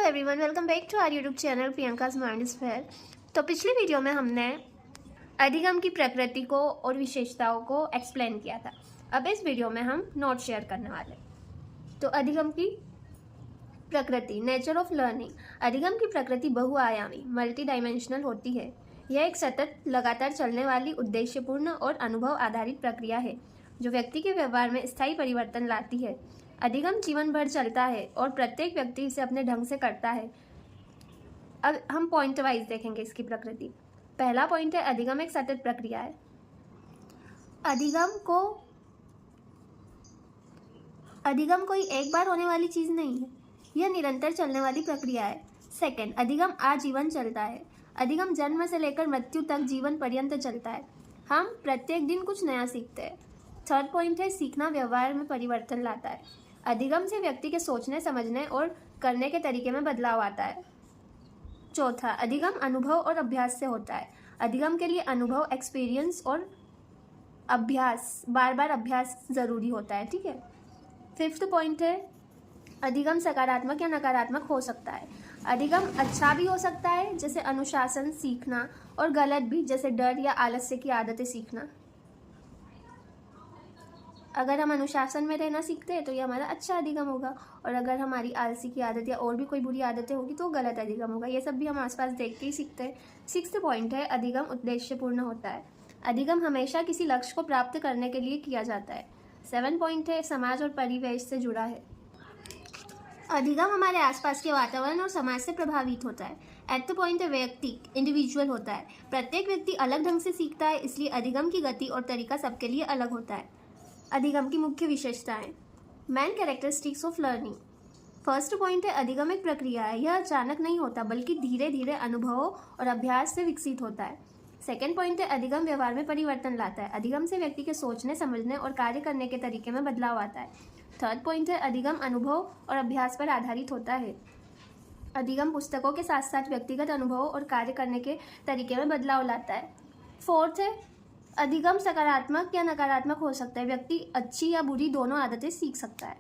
Everyone, welcome back to our YouTube channel Priyanka's mind sphere. तो पिछली video में हमने अधिगम की प्रकृति को और विशेषताओं को एक्सप्लेन किया था। अब इस वीडियो में हम नोट शेयर करने वाले। तो अधिगम की प्रकृति, नेचर ऑफ लर्निंग। अधिगम की प्रकृति बहुआयामी, मल्टी डायमेंशनल होती है। यह एक सतत लगातार चलने वाली उद्देश्यपूर्ण और अनुभव आधारित प्रक्रिया है जो व्यक्ति के व्यवहार में स्थायी परिवर्तन लाती है। अधिगम जीवन भर चलता है और प्रत्येक व्यक्ति इसे अपने ढंग से करता है। अब हम पॉइंट वाइज देखेंगे इसकी प्रकृति। पहला पॉइंट है, अधिगम एक सतत प्रक्रिया है। अधिगम कोई एक बार होने वाली चीज नहीं है, यह निरंतर चलने वाली प्रक्रिया है। सेकंड, अधिगम आजीवन चलता है। अधिगम जन्म से लेकर मृत्यु तक जीवन पर्यंत चलता है। हम प्रत्येक दिन कुछ नया सीखते हैं। थर्ड पॉइंट है, सीखना व्यवहार में परिवर्तन लाता है। अधिगम से व्यक्ति के सोचने, समझने और करने के तरीके में बदलाव आता है। चौथा, अधिगम अनुभव और अभ्यास से होता है। अधिगम के लिए अनुभव, एक्सपीरियंस और अभ्यास, बार बार अभ्यास जरूरी होता है। ठीक है। फिफ्थ पॉइंट है, अधिगम सकारात्मक या नकारात्मक हो सकता है। अधिगम अच्छा भी हो सकता है, जैसे अनुशासन सीखना, और गलत भी, जैसे डर या आलस्य की आदतें सीखना। अगर हम अनुशासन में रहना सीखते हैं तो ये हमारा अच्छा अधिगम होगा, और अगर हमारी आलसी की आदत या और भी कोई बुरी आदतें होगी तो गलत अधिगम होगा। ये सब भी हम आसपास देख के ही सीखते हैं। सिक्स्थ पॉइंट है, अधिगम उद्देश्यपूर्ण होता है। अधिगम हमेशा किसी लक्ष्य को प्राप्त करने के लिए किया जाता है। 7 पॉइंट है, समाज और परिवेश से जुड़ा है। अधिगम हमारे आसपास के वातावरण और समाज से प्रभावित होता है। 8 पॉइंट है, व्यक्ति, इंडिविजुअल होता है। प्रत्येक व्यक्ति अलग ढंग से सीखता है, इसलिए अधिगम की गति और तरीका सबके लिए अलग होता है। अधिगम की मुख्य विशेषताएं। Main characteristics of learning. First point है, अधिगम एक प्रक्रिया है। यह अचानक नहीं होता, बल्कि धीरे धीरे अनुभवों और अभ्यास से विकसित होता है। सेकेंड पॉइंट है, अधिगम व्यवहार में परिवर्तन लाता है। अधिगम से व्यक्ति के सोचने, समझने और कार्य करने के तरीके में बदलाव आता है। थर्ड पॉइंट है, अधिगम अनुभव और अभ्यास पर आधारित होता है। अधिगम पुस्तकों के साथ साथ व्यक्तिगत अनुभवों और कार्य करने के तरीके में बदलाव लाता है। फोर्थ है, अधिगम सकारात्मक या नकारात्मक हो सकता है। व्यक्ति अच्छी या बुरी दोनों आदतें सीख सकता है।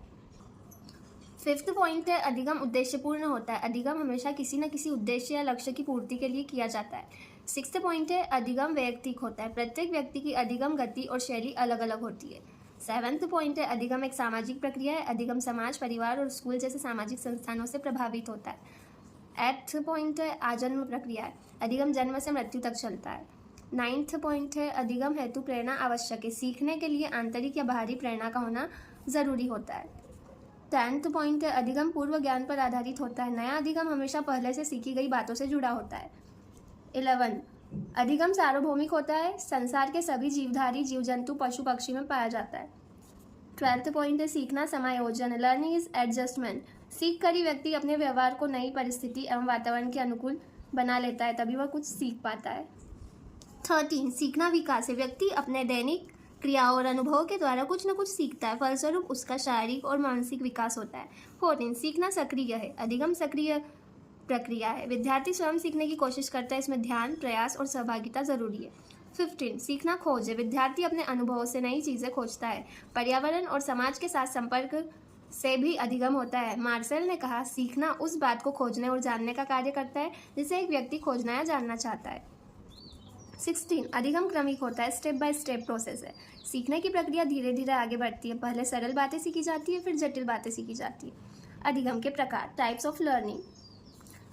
फिफ्थ पॉइंट है, अधिगम उद्देश्यपूर्ण होता है। अधिगम हमेशा किसी न किसी उद्देश्य या लक्ष्य की पूर्ति के लिए किया जाता है। सिक्स्थ पॉइंट है, अधिगम वैयक्तिक होता है। प्रत्येक व्यक्ति की अधिगम गति और शैली अलग अलग होती है। सेवेंथ पॉइंट है, अधिगम एक सामाजिक प्रक्रिया है। अधिगम समाज, परिवार और स्कूल जैसे सामाजिक संस्थानों से प्रभावित होता है। एट्थ पॉइंट है, आजन्म प्रक्रिया है। अधिगम जन्म से मृत्यु तक चलता है। नाइन्थ पॉइंट है, अधिगम हेतु प्रेरणा आवश्यक है। सीखने के लिए आंतरिक या बाहरी प्रेरणा का होना जरूरी होता है। 10th पॉइंट है, अधिगम पूर्व ज्ञान पर आधारित होता है। नया अधिगम हमेशा पहले से सीखी गई बातों से जुड़ा होता है। 11, अधिगम सार्वभौमिक होता है। संसार के सभी जीवधारी, जीव जंतु, पशु पक्षी में पाया जाता है। 12th पॉइंट है, सीखना समायोजन। Learning is adjustment. सीख कर ही व्यक्ति अपने व्यवहार को नई परिस्थिति एवं वातावरण के अनुकूल बना लेता है, तभी वह कुछ सीख पाता है। 13, सीखना विकास है। व्यक्ति अपने दैनिक क्रियाओं और अनुभवों के द्वारा कुछ न कुछ सीखता है, फलस्वरूप उसका शारीरिक और मानसिक विकास होता है। 14, सीखना सक्रिय है। अधिगम सक्रिय प्रक्रिया है। विद्यार्थी स्वयं सीखने की कोशिश करता है, इसमें ध्यान, प्रयास और सहभागिता जरूरी है। 15, सीखना खोज है। विद्यार्थी अपने अनुभवों से नई चीजें खोजता है। पर्यावरण और समाज के साथ संपर्क से भी अधिगम होता है। मार्सेल ने कहा, सीखना उस बात को खोजने और जानने का कार्य करता है जिसे एक व्यक्ति खोजना या जानना चाहता है। 16, अधिगम क्रमिक होता है। स्टेप बाय स्टेप प्रोसेस है। सीखने की प्रक्रिया धीरे धीरे आगे बढ़ती है। पहले सरल बातें सीखी जाती है, फिर जटिल बातें सीखी जाती है। अधिगम के प्रकार, टाइप्स ऑफ लर्निंग।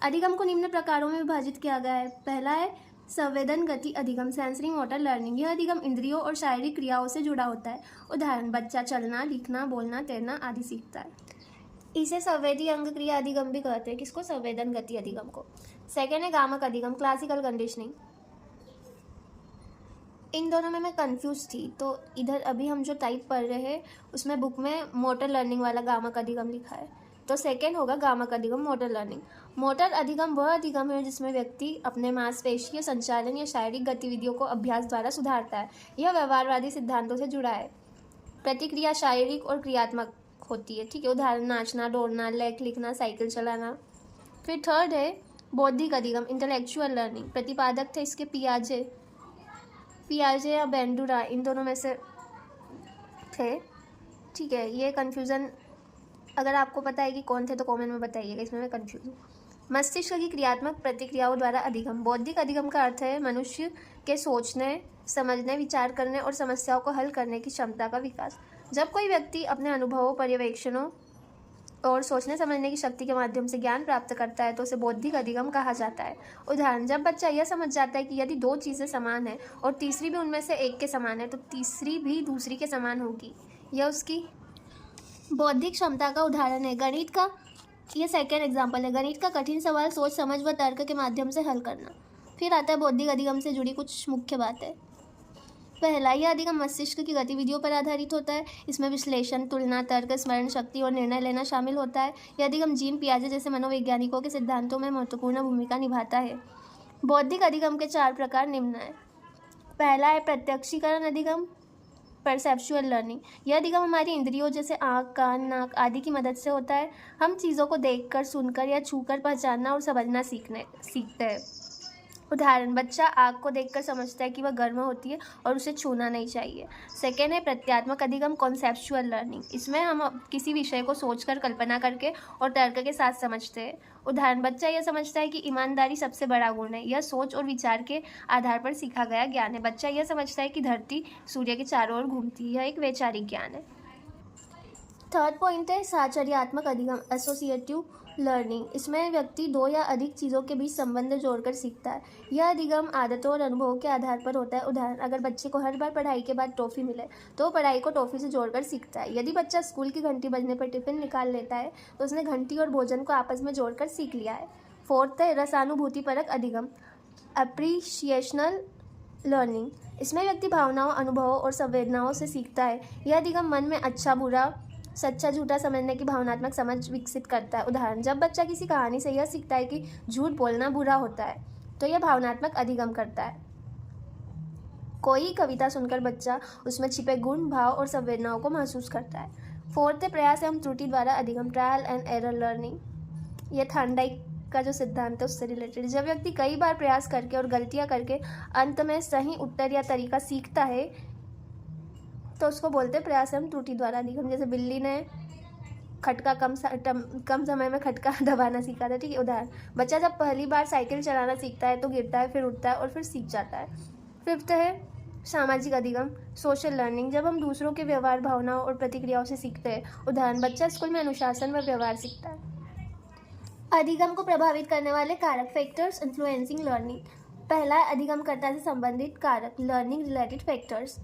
अधिगम को निम्न प्रकारों में विभाजित किया गया है। पहला है संवेदन गति अधिगम, सेंसरी मोटर लर्निंग। यह अधिगम इंद्रियों और शारीरिक क्रियाओं से जुड़ा होता है। उदाहरण, बच्चा चलना, लिखना, बोलना, तैरना आदि सीखता है। इसे संवेदी अंग क्रिया अधिगम भी कहते हैं। किसको? संवेदन गति अधिगम को। सेकेंड है गामक अधिगम, क्लासिकल कंडीशनिंग। इन दोनों में मैं कंफ्यूज थी, तो इधर अभी हम जो टाइप पढ़ रहे हैं उसमें बुक में मोटर लर्निंग वाला गामक अधिगम लिखा है, तो सेकेंड होगा गामक अधिगम, मोटर लर्निंग। मोटर अधिगम वह अधिगम है जिसमें व्यक्ति अपने मांसपेशीय संचालन या शारीरिक गतिविधियों को अभ्यास द्वारा सुधारता है। यह व्यवहारवादी सिद्धांतों से जुड़ा है। प्रतिक्रिया शारीरिक और क्रियात्मक होती है। ठीक है। उदाहरण, नाचना, दौड़ना, लेख लिखना, साइकिल चलाना। फिर थर्ड है बौद्धिक अधिगम, इंटेलेक्चुअल लर्निंग। प्रतिपादक थे इसके पियाजे या बेंडूरा, इन दोनों में से थे। ठीक है। ये कन्फ्यूज़न अगर आपको पता है कि कौन थे तो कमेंट में बताइएगा, इसमें मैं कंफ्यूज हूँ। मस्तिष्क की क्रियात्मक प्रतिक्रियाओं द्वारा अधिगम। बौद्धिक अधिगम का अर्थ है मनुष्य के सोचने, समझने, विचार करने और समस्याओं को हल करने की क्षमता का विकास। जब कोई व्यक्ति अपने अनुभवों, पर्यवेक्षणों और सोचने समझने की शक्ति के माध्यम से ज्ञान प्राप्त करता है तो उसे बौद्धिक अधिगम कहा जाता है। उदाहरण, जब बच्चा यह समझ जाता है कि यदि दो चीज़ें समान हैं और तीसरी भी उनमें से एक के समान है तो तीसरी भी दूसरी के समान होगी, यह उसकी बौद्धिक क्षमता का उदाहरण है। गणित का ये सेकेंड एग्जाम्पल है। गणित का कठिन सवाल सोच समझ व तर्क के माध्यम से हल करना। फिर आता है बौद्धिक अधिगम से जुड़ी कुछ मुख्य बातें। पहला, यह अधिगम मस्तिष्क की गतिविधियों पर आधारित होता है। इसमें विश्लेषण, तुलना, तर्क, स्मरण शक्ति और निर्णय लेना शामिल होता है। यह अधिगम जीन पियाजे जैसे मनोवैज्ञानिकों के सिद्धांतों में महत्वपूर्ण भूमिका निभाता है। बौद्धिक अधिगम के 4 प्रकार निम्न हैं। पहला है प्रत्यक्षीकरण अधिगम, परसेप्चुअल लर्निंग। यह अधिगम हमारी इंद्रियों जैसे आँख, कान, नाक आदि की मदद से होता है। हम चीज़ों को देखकर, सुनकर या छूकर पहचानना और समझना सीखते हैं। उदाहरण, बच्चा आग को देखकर समझता है कि वह गर्म होती है और उसे छूना नहीं चाहिए। सेकेंड है प्रत्यात्मक अधिगम, कॉन्सेप्चुअल लर्निंग। इसमें हम किसी विषय को सोचकर, कल्पना करके और तर्क के साथ समझते हैं। उदाहरण, बच्चा यह समझता है कि ईमानदारी सबसे बड़ा गुण है। यह सोच और विचार के आधार पर सीखा गया ज्ञान है। बच्चा यह समझता है कि धरती सूर्य के चारों ओर घूमती है। यह एक वैचारिक ज्ञान है। थर्ड पॉइंट है साहचर्यात्मक अधिगम, एसोसिएटिव लर्निंग। इसमें व्यक्ति दो या अधिक चीज़ों के बीच संबंध जोड़कर सीखता है। यह अधिगम आदतों और अनुभवों के आधार पर होता है। उदाहरण, अगर बच्चे को हर बार पढ़ाई के बाद टॉफ़ी मिले तो पढ़ाई को टॉफ़ी से जोड़कर सीखता है। यदि बच्चा स्कूल की घंटी बजने पर टिफिन निकाल लेता है तो उसने घंटी और भोजन को आपस में जोड़कर सीख लिया है। फोर्थ है रसानुभूतिपरक अधिगम, एप्रिशिएशनल लर्निंग। इसमें व्यक्ति भावनाओं, अनुभवों और संवेदनाओं से सीखता है। यह अधिगम मन में अच्छा बुरा, सच्चा झूठा समझने की भावनात्मक समझ विकसित करता है। उदाहरण, जब बच्चा किसी कहानी से यह सीखता है कि झूठ बोलना बुरा होता है तो यह भावनात्मक अधिगम करता है। कोई कविता सुनकर बच्चा उसमें छिपे गुण, भाव और संवेदनाओं को महसूस करता है। फोर्थ है प्रयास एवं त्रुटि द्वारा अधिगम, ट्रायल एंड एरर लर्निंग। यह थॉर्नडाइक का जो सिद्धांत है उससे रिलेटेड। जब व्यक्ति कई बार प्रयास करके और गलतियां करके अंत में सही उत्तर या तरीका सीखता है तो उसको बोलते हैं प्रयास एवं त्रुटि द्वारा अधिगम। जैसे बिल्ली ने खटका कम समय में खटका दबाना सीखा था, ठीक है। उदाहरण, बच्चा जब पहली बार साइकिल चलाना सीखता है तो गिरता है, फिर उठता है और फिर सीख जाता है। फिफ्थ है सामाजिक अधिगम, सोशल लर्निंग। जब हम दूसरों के व्यवहार, भावनाओं और प्रतिक्रियाओं से सीखते हैं। उदाहरण, बच्चा स्कूल में अनुशासन व व्यवहार सीखता है। अधिगम को प्रभावित करने वाले कारक, फैक्टर्स इन्फ्लुएंसिंग लर्निंग। पहला, अधिगमकर्ता से संबंधित कारक, लर्निंग रिलेटेड फैक्टर्स।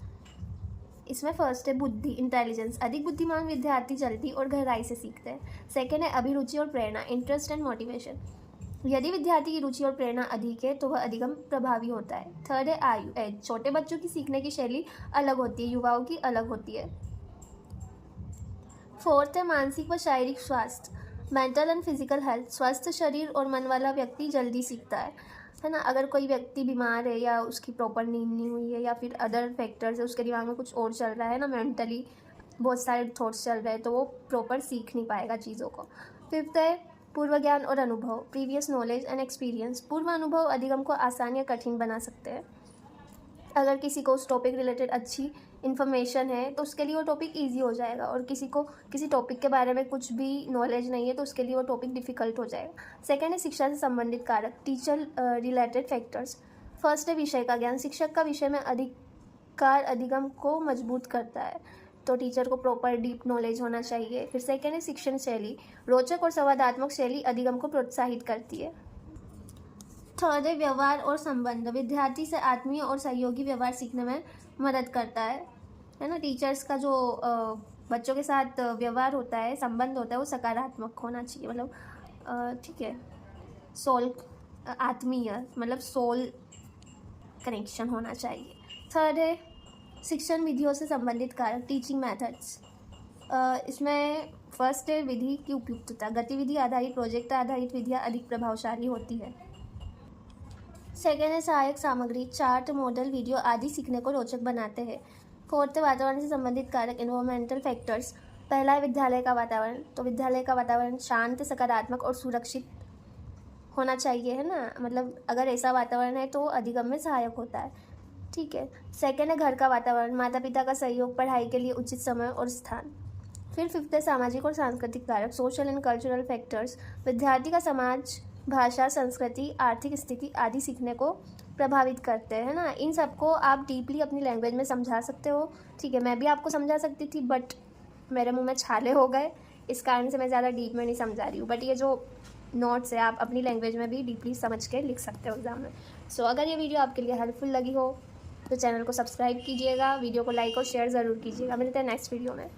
इसमें फर्स्ट है बुद्धि, इंटेलिजेंस। अधिक बुद्धिमान विद्यार्थी जल्दी और गहराई से सीखते हैं। सेकेंड है अभिरुचि और प्रेरणा, इंटरेस्ट एंड मोटिवेशन। यदि विद्यार्थी की रुचि और प्रेरणा अधिक है तो वह अधिगम प्रभावी होता है। थर्ड है आयु, एज। छोटे बच्चों की सीखने की शैली अलग होती है, युवाओं की अलग होती है। फोर्थ है मानसिक व शारीरिक स्वास्थ्य, मेंटल एंड फिजिकल हेल्थ। स्वस्थ शरीर और मन वाला व्यक्ति जल्दी सीखता है ना। अगर कोई व्यक्ति बीमार है या उसकी प्रॉपर नींद नहीं हुई है या फिर अदर फैक्टर्स है, उसके दिमाग में कुछ और चल रहा है ना, मेंटली बहुत सारे थॉट्स चल रहे हैं, तो वो प्रॉपर सीख नहीं पाएगा चीज़ों को। फिफ्थ है पूर्व ज्ञान और अनुभव, प्रीवियस नॉलेज एंड एक्सपीरियंस। पूर्व अनुभव अधिगम को आसान या कठिन बना सकते हैं। अगर किसी को उस टॉपिक रिलेटेड अच्छी इन्फॉर्मेशन है तो उसके लिए वो टॉपिक ईजी हो जाएगा, और किसी को किसी टॉपिक के बारे में कुछ भी नॉलेज नहीं है तो उसके लिए वो टॉपिक डिफ़िकल्ट हो जाएगा। सेकेंड है शिक्षा से संबंधित कारक, टीचर रिलेटेड फैक्टर्स। फर्स्ट है विषय का ज्ञान। शिक्षक का विषय में अधिकार अधिगम को मजबूत करता है, तो टीचर को प्रॉपर डीप नॉलेज होना चाहिए। फिर सेकेंड है शिक्षण शैली, रोचक और संवादात्मक शैली अधिगम को प्रोत्साहित करती है। थर्ड है व्यवहार और संबंध, विद्यार्थी से आत्मीय और सहयोगी व्यवहार सीखने में मदद करता है ना। टीचर्स का जो बच्चों के साथ व्यवहार होता है, संबंध होता है, वो सकारात्मक होना चाहिए, मतलब ठीक है, सोल आत्मीय मतलब सोल कनेक्शन होना चाहिए। थर्ड है शिक्षण विधियों से संबंधित कारक, टीचिंग मेथड्स। इसमें फर्स्ट है विधि की उपयुक्तता, गतिविधि आधारित, प्रोजेक्ट आधारित विधियाँ अधिक प्रभावशाली होती है। सेकेंड है सहायक सामग्री, चार्ट, मॉडल, वीडियो आदि सीखने को रोचक बनाते हैं। फोर्थ है वातावरण से संबंधित कारक, एनवायरमेंटल फैक्टर्स। पहला है विद्यालय का वातावरण, तो विद्यालय का वातावरण शांत, सकारात्मक और सुरक्षित होना चाहिए, है ना। मतलब अगर ऐसा वातावरण है तो अधिगम में सहायक होता है, ठीक है। सेकेंड है घर का वातावरण, माता पिता का सहयोग, पढ़ाई के लिए उचित समय और स्थान। फिर फिफ्थ है सामाजिक और सांस्कृतिक कारक, सोशल एंड कल्चरल फैक्टर्स। विद्यार्थी का समाज भाषा, संस्कृति, आर्थिक स्थिति आदि सीखने को प्रभावित करते हैं ना। इन सबको आप डीपली अपनी लैंग्वेज में समझा सकते हो। ठीक है, मैं भी आपको समझा सकती थी बट मेरे मुंह में छाले हो गए, इस कारण से मैं ज़्यादा डीप में नहीं समझा रही हूँ। बट ये जो नोट्स है आप अपनी लैंग्वेज में भी डीपली समझ के लिख सकते हो एग्जाम में। सो अगर ये वीडियो आपके लिए हेल्पफुल लगी हो तो चैनल को सब्सक्राइब कीजिएगा, वीडियो को लाइक और शेयर ज़रूर कीजिएगा। मिलते हैं नेक्स्ट वीडियो में।